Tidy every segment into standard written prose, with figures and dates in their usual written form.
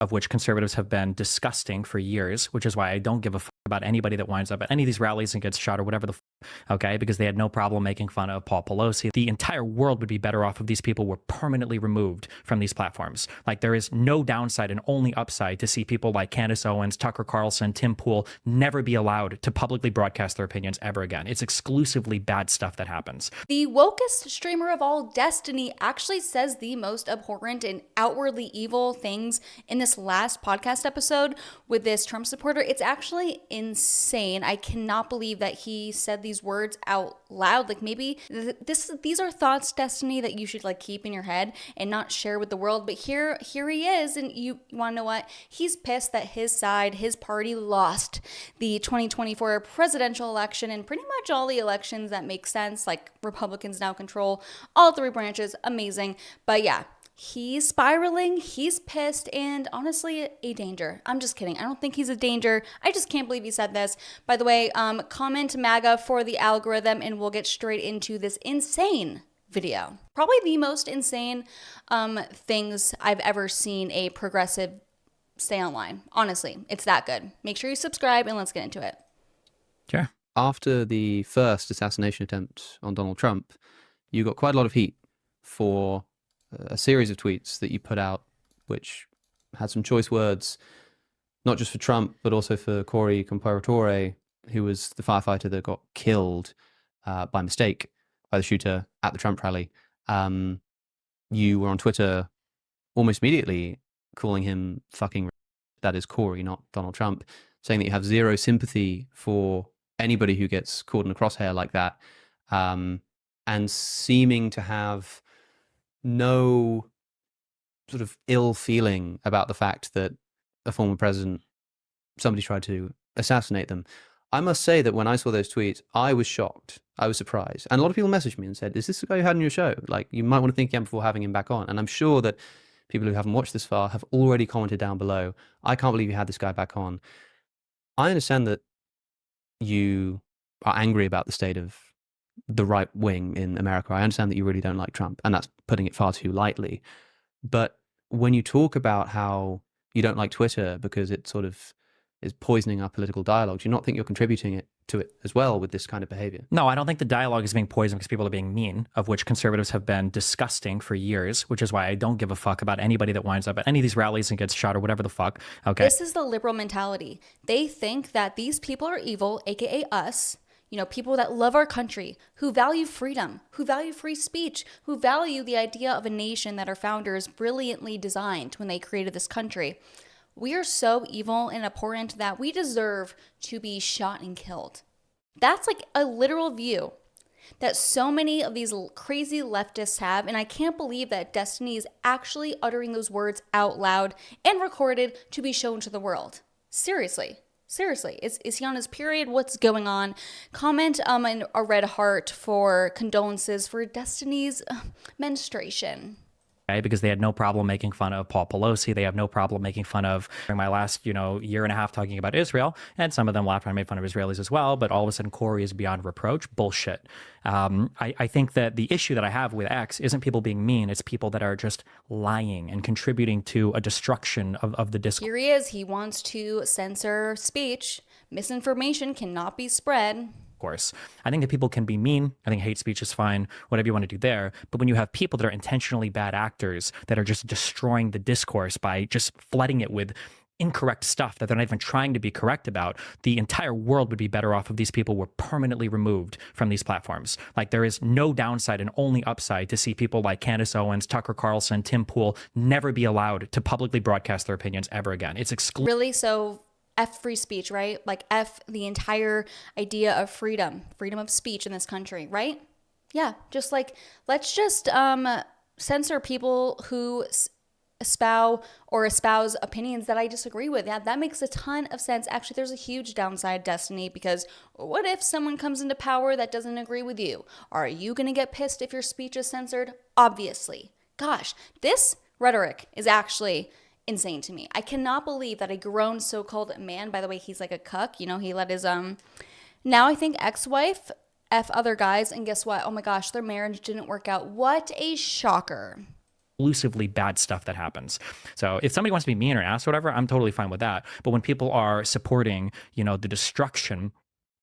of which conservatives have been disgusting for years, which is why I don't give a fuck about anybody that winds up at any of these rallies and gets shot or whatever okay? Because they had no problem making fun of Paul Pelosi. The entire world would be better off if these people were permanently removed from these platforms. Like, there is no downside and only upside to see people like Candace Owens, Tucker Carlson, Tim Pool never be allowed to publicly broadcast their opinions ever again. It's exclusively bad stuff that happens. The wokest streamer of all, Destiny, actually says the most abhorrent and outwardly evil things in this last podcast episode with this Trump supporter. It's actually insane. I cannot believe that he said these words out loud. Like, maybe these are thoughts, Destiny, that you should like keep in your head and not share with the world. But here he is, and you want to know what? He's pissed that his side, his party, lost the 2024 presidential election and pretty much all the elections that make sense. Like, Republicans now control all three branches. Amazing. But yeah, he's spiraling, he's pissed, and honestly, a danger. I'm just kidding. I don't think he's a danger. I just can't believe he said this. By the way, comment MAGA for the algorithm, and we'll get straight into this insane video. Probably the most insane things I've ever seen a progressive say online. Honestly, it's that good. Make sure you subscribe, and let's get into it. Sure. After the first assassination attempt on Donald Trump, you got quite a lot of heat for a series of tweets that you put out, which had some choice words, not just for Trump, but also for Corey Comparatore, who was the firefighter that got killed by mistake by the shooter at the Trump rally. You were on Twitter almost immediately calling him fucking, that is Corey, not Donald Trump, saying that you have zero sympathy for anybody who gets caught in a crosshair like that, and seeming to have no sort of ill feeling about the fact that a former president, somebody tried to assassinate them. I must say that when I saw those tweets, I was shocked. I was surprised. And a lot of people messaged me and said, is this the guy you had on your show? Like, you might want to think again before having him back on. And I'm sure that people who haven't watched this far have already commented down below, I can't believe you had this guy back on. I understand that you are angry about the state of the right wing in America. I understand that you really don't like Trump, and that's putting it far too lightly. But when you talk about how you don't like Twitter because it sort of is poisoning our political dialogue, do you not think you're contributing to it as well with this kind of behavior? No, I don't think the dialogue is being poisoned because people are being mean, of which conservatives have been disgusting for years, which is why I don't give a fuck about anybody that winds up at any of these rallies and gets shot or whatever the fuck. Okay. This is the liberal mentality. They think that these people are evil, aka us. You know, people that love our country, who value freedom, who value free speech, who value the idea of a nation that our founders brilliantly designed when they created this country. We are so evil and abhorrent that we deserve to be shot and killed. That's like a literal view that so many of these crazy leftists have, and I can't believe that Destiny is actually uttering those words out loud and recorded to be shown to the world. Seriously, is he on his period? What's going on? Comment a red heart for condolences for Destiny's menstruation. Because they had no problem making fun of Paul Pelosi. They have no problem making fun of my last, year and a half talking about Israel. And some of them laughed when I made fun of Israelis as well. But all of a sudden, Corey is beyond reproach. Bullshit. I think that the issue that I have with X isn't people being mean. It's people that are just lying and contributing to a destruction of the discourse. Here he is. He wants to censor speech. Misinformation cannot be spread. Course. I think that people can be mean. I think hate speech is fine, whatever you want to do there. But when you have people that are intentionally bad actors that are just destroying the discourse by just flooding it with incorrect stuff that they're not even trying to be correct about, the entire world would be better off if these people were permanently removed from these platforms. Like, there is no downside and only upside to see people like Candace Owens, Tucker Carlson, Tim Pool never be allowed to publicly broadcast their opinions ever again. It's really so. F free speech, right? Like F the entire idea of freedom of speech in this country, right? Yeah, just like, let's just censor people who espouse opinions that I disagree with. Yeah, that makes a ton of sense. Actually, there's a huge downside, Destiny, because what if someone comes into power that doesn't agree with you? Are you going to get pissed if your speech is censored? Obviously. Gosh, this rhetoric is actually insane to me. I cannot believe that a grown so-called man, by the way, he's like a cuck, he let his now I think ex-wife F other guys, and guess what? Oh my gosh, their marriage didn't work out. What a shocker. exclusively bad stuff that happens. So if somebody wants to be mean or ass or whatever, I'm totally fine with that. But when people are supporting, the destruction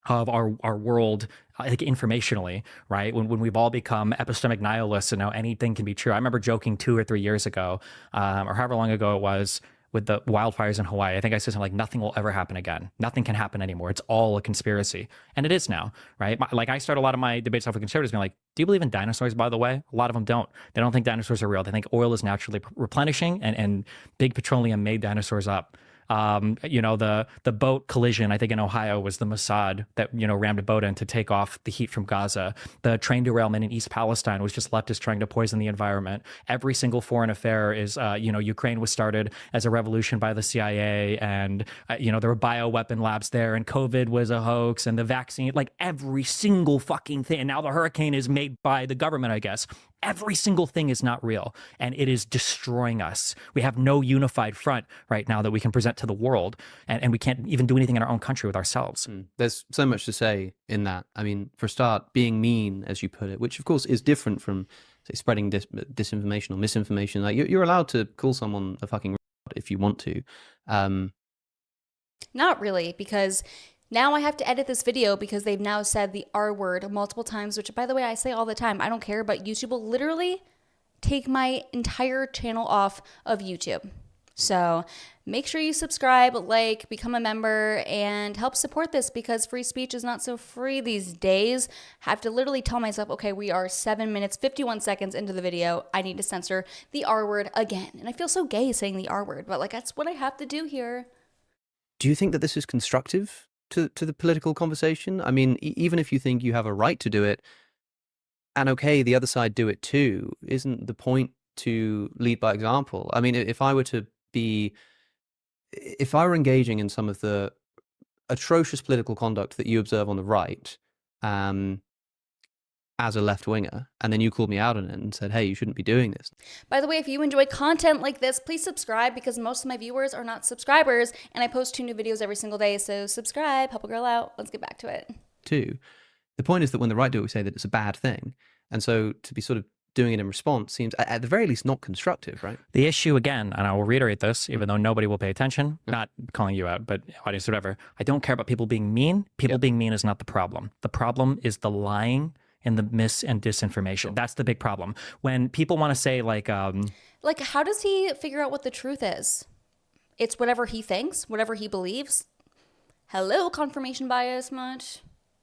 of our world, like informationally, right? When we've all become epistemic nihilists and now anything can be true. I remember joking 2 or 3 years ago, or however long ago it was, with the wildfires in Hawaii. I think I said something like, nothing will ever happen again. Nothing can happen anymore. It's all a conspiracy. And it is now, right? Like I start a lot of my debates off with conservatives being like, do you believe in dinosaurs, by the way? A lot of them don't. They don't think dinosaurs are real. They think oil is naturally replenishing and big petroleum made dinosaurs up. The boat collision, I think in Ohio, was the Mossad that, rammed a boat in to take off the heat from Gaza. The train derailment in East Palestine was just leftists trying to poison the environment. Every single foreign affair is, Ukraine was started as a revolution by the CIA, and, there were bioweapon labs there, and COVID was a hoax, and the vaccine, like every single fucking thing. And now the hurricane is made by the government, I guess. Every single thing is not real, and it is destroying us. We have no unified front right now that we can present to the world, and we can't even do anything in our own country with ourselves. There's so much to say in that. I mean, for a start, being mean, as you put it, which of course is different from, say, spreading disinformation or misinformation. Like you're allowed to call someone a fucking if you want to. Not really, because now I have to edit this video because they've now said the R word multiple times, which, by the way, I say all the time. I don't care, but YouTube will literally take my entire channel off of YouTube. So make sure you subscribe, like, become a member, and help support this, because free speech is not so free these days. I have to literally tell myself, okay, we are 7 minutes, 51 seconds into the video. I need to censor the R word again. And I feel so gay saying the R word, but like that's what I have to do here. Do you think that this is constructive to the political conversation? I mean, even if you think you have a right to do it, and okay, the other side do it too, isn't the point to lead by example? I mean, if I were engaging in some of the atrocious political conduct that you observe on the right, as a left-winger, and then you called me out on it and said, hey, you shouldn't be doing this. By the way, if you enjoy content like this, please subscribe, because most of my viewers are not subscribers, and I post 2 new videos every single day, so subscribe, help a girl out. Let's get back to it. Too. The point is that when the right do it, we say that it's a bad thing. And so to be sort of doing it in response seems, at the very least, not constructive, right? The issue, again, and I will reiterate this, even though nobody will pay attention, not calling you out, but audience, whatever. I don't care about people being mean. People being mean is not the problem. The problem is the lying and the mis and disinformation. That's the big problem. When people want to say like how does he figure out what the truth is? It's whatever he thinks, whatever he believes. Hello, confirmation bias much?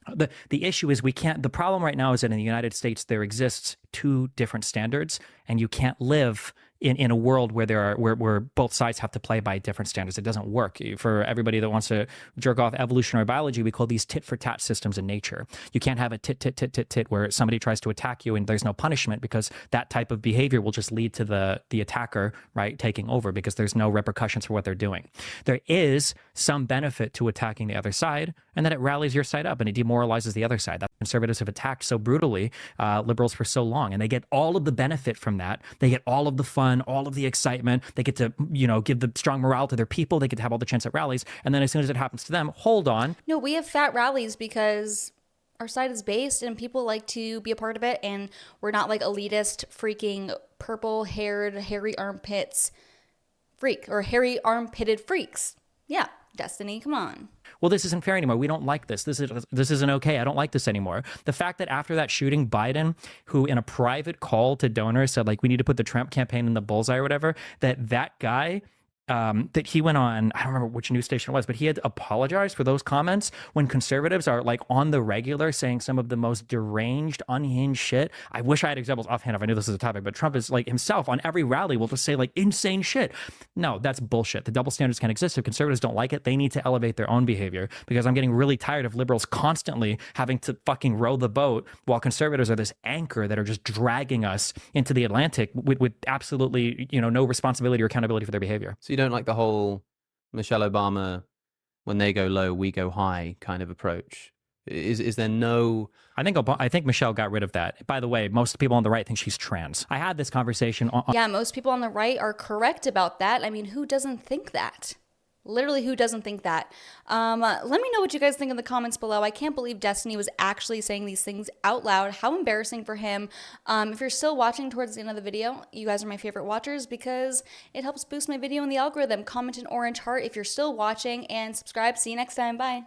The issue is the problem right now is that in the United States, there exists 2 different standards, and you can't live in a world where where both sides have to play by different standards. It doesn't work. For everybody that wants to jerk off evolutionary biology, we call these tit for tat systems in nature. You can't have a tit tit tit tit tit where somebody tries to attack you and there's no punishment, because that type of behavior will just lead to the attacker, right, taking over, because there's no repercussions for what they're doing. There is some benefit to attacking the other side, and that it rallies your side up and it demoralizes the other side. That conservatives have attacked so brutally liberals for so long, and they get all of the benefit from that. They get all of the fun, all of the excitement. They get to, give the strong morale to their people. They get to have all the chance at rallies. And then as soon as it happens to them, hold on. No, we have fat rallies because our side is based and people like to be a part of it. And we're not like elitist, freaking purple-haired, hairy armpits freak, or hairy armpitted freaks. Yeah, Destiny, come on. Well, this isn't fair anymore. We don't like this. This isn't okay. I don't like this anymore. The fact that after that shooting, Biden, who in a private call to donors said, like, we need to put the Trump campaign in the bullseye or whatever, that guy, that he went on, I don't remember which news station it was, but he had apologized for those comments when conservatives are like on the regular saying some of the most deranged, unhinged shit. I wish I had examples offhand if I knew this was a topic, but Trump is like himself on every rally will just say like insane shit. No, that's bullshit. The double standards can exist. If conservatives don't like it, they need to elevate their own behavior, because I'm getting really tired of liberals constantly having to fucking row the boat while conservatives are this anchor that are just dragging us into the Atlantic with absolutely, no responsibility or accountability for their behavior. So you don't like the whole Michelle Obama, when they go low, we go high kind of approach? Is there no... I think Michelle got rid of that. By the way, most people on the right think she's trans. I had this conversation on... Yeah, most people on the right are correct about that. I mean, who doesn't think that? Literally, who doesn't think that? Let me know what you guys think in the comments below. I can't believe Destiny was actually saying these things out loud. How embarrassing for him. If you're still watching towards the end of the video, you guys are my favorite watchers because it helps boost my video in the algorithm. Comment an orange heart if you're still watching and subscribe. See you next time. Bye.